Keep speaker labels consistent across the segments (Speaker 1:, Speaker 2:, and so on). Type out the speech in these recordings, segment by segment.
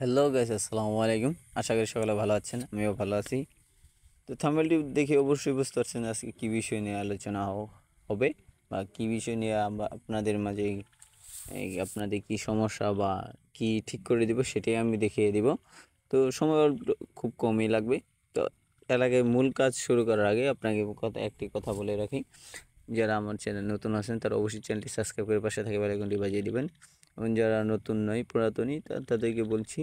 Speaker 1: Hello guys, আসসালামু আলাইকুম। আশা করি সকলে ভালো আছেন, আমিও ভালো আছি। তো থাম্বনেলটি দেখে অবশ্যই বুঝতে পারছেন আজকে কী বিষয় নিয়ে আলোচনা হবে বা কী বিষয় নিয়ে আমরা আপনাদের মাঝে আপনাদের কী সমস্যা বা কী ঠিক করে দিব সেটাই আমি দেখিয়ে দিব। তো সময় খুব কমই লাগবে। তো এর আগে মূল কাজ শুরু করার আগে আপনাকে একটি কথা বলে রাখি, যারা আমার চ্যানেল নতুন আছেন তারা অবশ্যই চ্যানেলটি সাবস্ক্রাইব করে পাশে থাকে বেল আইকনটি বাজিয়ে দিবেন, এবং যারা নতুন নয় পুরাতনই তাদেরকে বলছি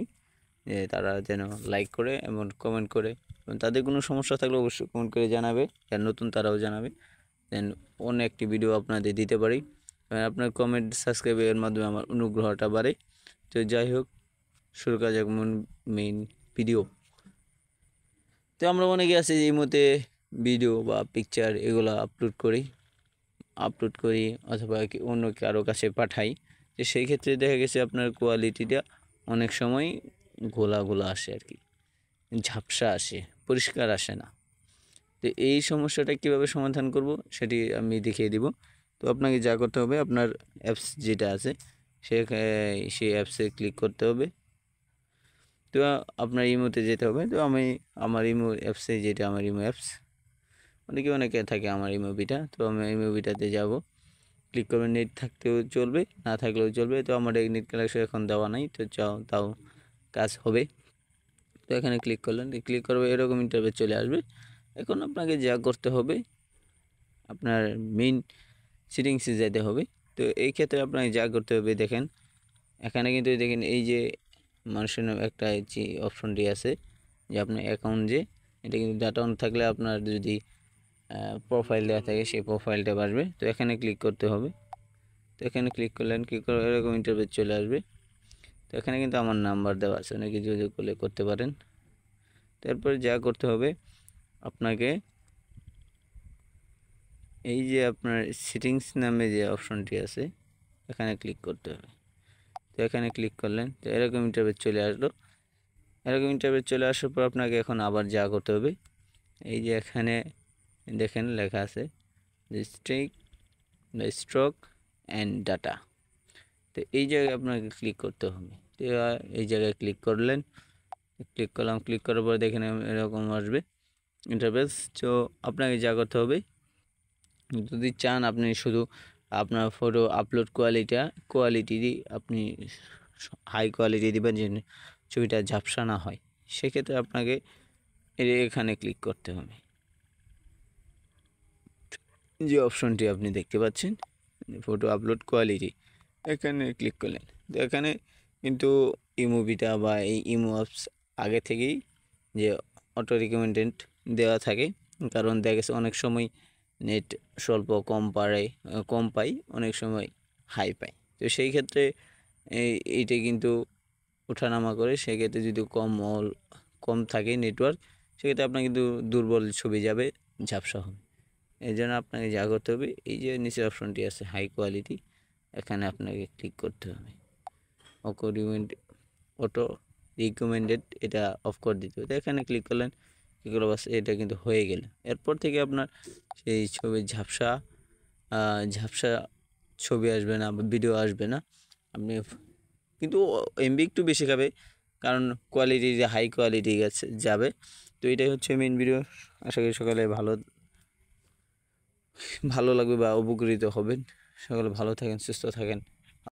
Speaker 1: যে তারা যেন লাইক করে এবং কমেন্ট করে, এবং তাদের কোনো সমস্যা থাকলে অবশ্যই কমেন্ট করে জানাবে, আর নতুন তারাও জানাবে, দেন অন্য একটি ভিডিও আপনাদের দিতে পারি। আপনার কমেন্ট সাবস্ক্রাইবের মাধ্যমে আমার অনুগ্রহটা বাড়ে। তো যাই হোক, শুরু করা যাক মেইন ভিডিও। তো আমরা অনেকে আছে যে এই মধ্যে ভিডিও বা পিকচার এগুলো আপলোড করি অথবা অন্য কারো কাছে পাঠাই। তো সেই ক্ষেত্রে দেখা গেছে আপনার কোয়ালিটিটা অনেক সময় ঘোলা আসে আর কি, ঝাপসা আসে, পরিষ্কার আসে না। তো এই সমস্যাটা কীভাবে সমাধান করব সেটি আমি দেখিয়ে দিব। তো আপনাকে যা করতে হবে, আপনার অ্যাপস যেটা আছে সেই অ্যাপসে ক্লিক করতে হবে। তো আপনার ইমোতে যেতে হবে। তো আমি আমার ইমো অ্যাপসে, যেটা আমার ইমো অ্যাপস, অনেকে থাকে আমার এই মুভিটা, তো আমি এই মুভিটাতে যাব। ক্লিক করবেন, নেট থাকতেও চলবে, না থাকলেও চলবে। তো আমার এই নেট কানেকশন এখন দেওয়া নাই, তো তাও কাজ হবে। তো এখানে ক্লিক করলেন, ক্লিক করবে, এরকম ইন্টারফেস চলে আসবে। এখন আপনাকে যা করতে হবে, আপনার মেইন সেটিংসে যেতে হবে। তো এই ক্ষেত্রে আপনাকে যা করতে হবে, দেখেন এখানে কিন্তু দেখেন এই যে মানুষের নাম একটা যে অপশনটি আছে, যে আপনার অ্যাকাউন্ট, যে এটা কিন্তু ডাটা অন থাকলে আপনার যদি প্রোফাইল দেওয়া থাকে সেই প্রোফাইলটা বাসবে। তো এখানে ক্লিক করতে হবে। তো এখানে ক্লিক করলেন, ক্লিক করে এরকম ইন্টারফেস চলে আসবে। তো এখানে কিন্তু আমার নাম্বার দেওয়া আছে, অনেকে যোগাযোগ করতে পারেন। তারপরে যা করতে হবে, আপনাকে এই যে আপনার সেটিংস নামে যে অপশনটি আছে এখানে ক্লিক করতে হবে। তো এখানে ক্লিক করলেন, তো এরকম ইন্টারফেস চলে আসলো। এরকম ইন্টারফেস চলে আসার পর আপনাকে এখন আবার যা করতে হবে, এই যে এখানে দেখেন লেখা আছে স্ট্রোক অ্যান্ড ডাটা। তো এই জায়গায় আপনাকে ক্লিক করতে হবে। তো এই জায়গায় ক্লিক করলেন, ক্লিক করার পর দেখেন এরকম আসবে ইন্টারফেস। তো আপনাকে যা করতে হবে, যদি চান আপনি শুধু আপনার ফটো আপলোড কোয়ালিটি আপনি হাই কোয়ালিটি দিবেন, যে ছবিটা ঝাপসা না হয়, সেক্ষেত্রে আপনাকে এখানে ক্লিক করতে হবে। যে অপশনটি আপনি দেখতে পাচ্ছেন, ফটো আপলোড কোয়ালিটি, এখানে ক্লিক করলেন। তো এখানে কিন্তু ইমুভিটা বা এই ইমো অ্যাপস আগে থেকেই যে অটো রিকমেন্ডেড দেওয়া থাকে, কারণ দেখা গেছে অনেক সময় নেট স্বল্প কম পাই, অনেক সময় হাই পাই। তো সেই ক্ষেত্রে এইটা কিন্তু ওঠানামা করে। সেক্ষেত্রে যদি কম থাকে নেটওয়ার্ক, সেক্ষেত্রে আপনার কিন্তু দুর্বল ছবি যাবে, ঝাপসা হবে। এই জন্য আপনাকে যা করতে হবে, এই যে নিচের অপশনটি আছে হাই কোয়ালিটি, এখানে আপনাকে ক্লিক করতে হবে। অটো রিকমেন্ডেড এটা অফ করে দিতে হবে। তো এখানে ক্লিক করলেন, কী করলো, বাস এটা কিন্তু হয়ে গেল। এরপর থেকে আপনার সেই ছবির ঝাপসা ছবি আসবে না বা ভিডিও আসবে না। আপনি কিন্তু এমবি একটু বেশি খাবে, কারণ কোয়ালিটি যে হাই কোয়ালিটি যাবে। তো এটাই হচ্ছে মেইন ভিডিও। আশা করি সকালে ভালো লাগবে বা উপকৃত হবেন। সকলে ভালো থাকেন, সুস্থ থাকেন।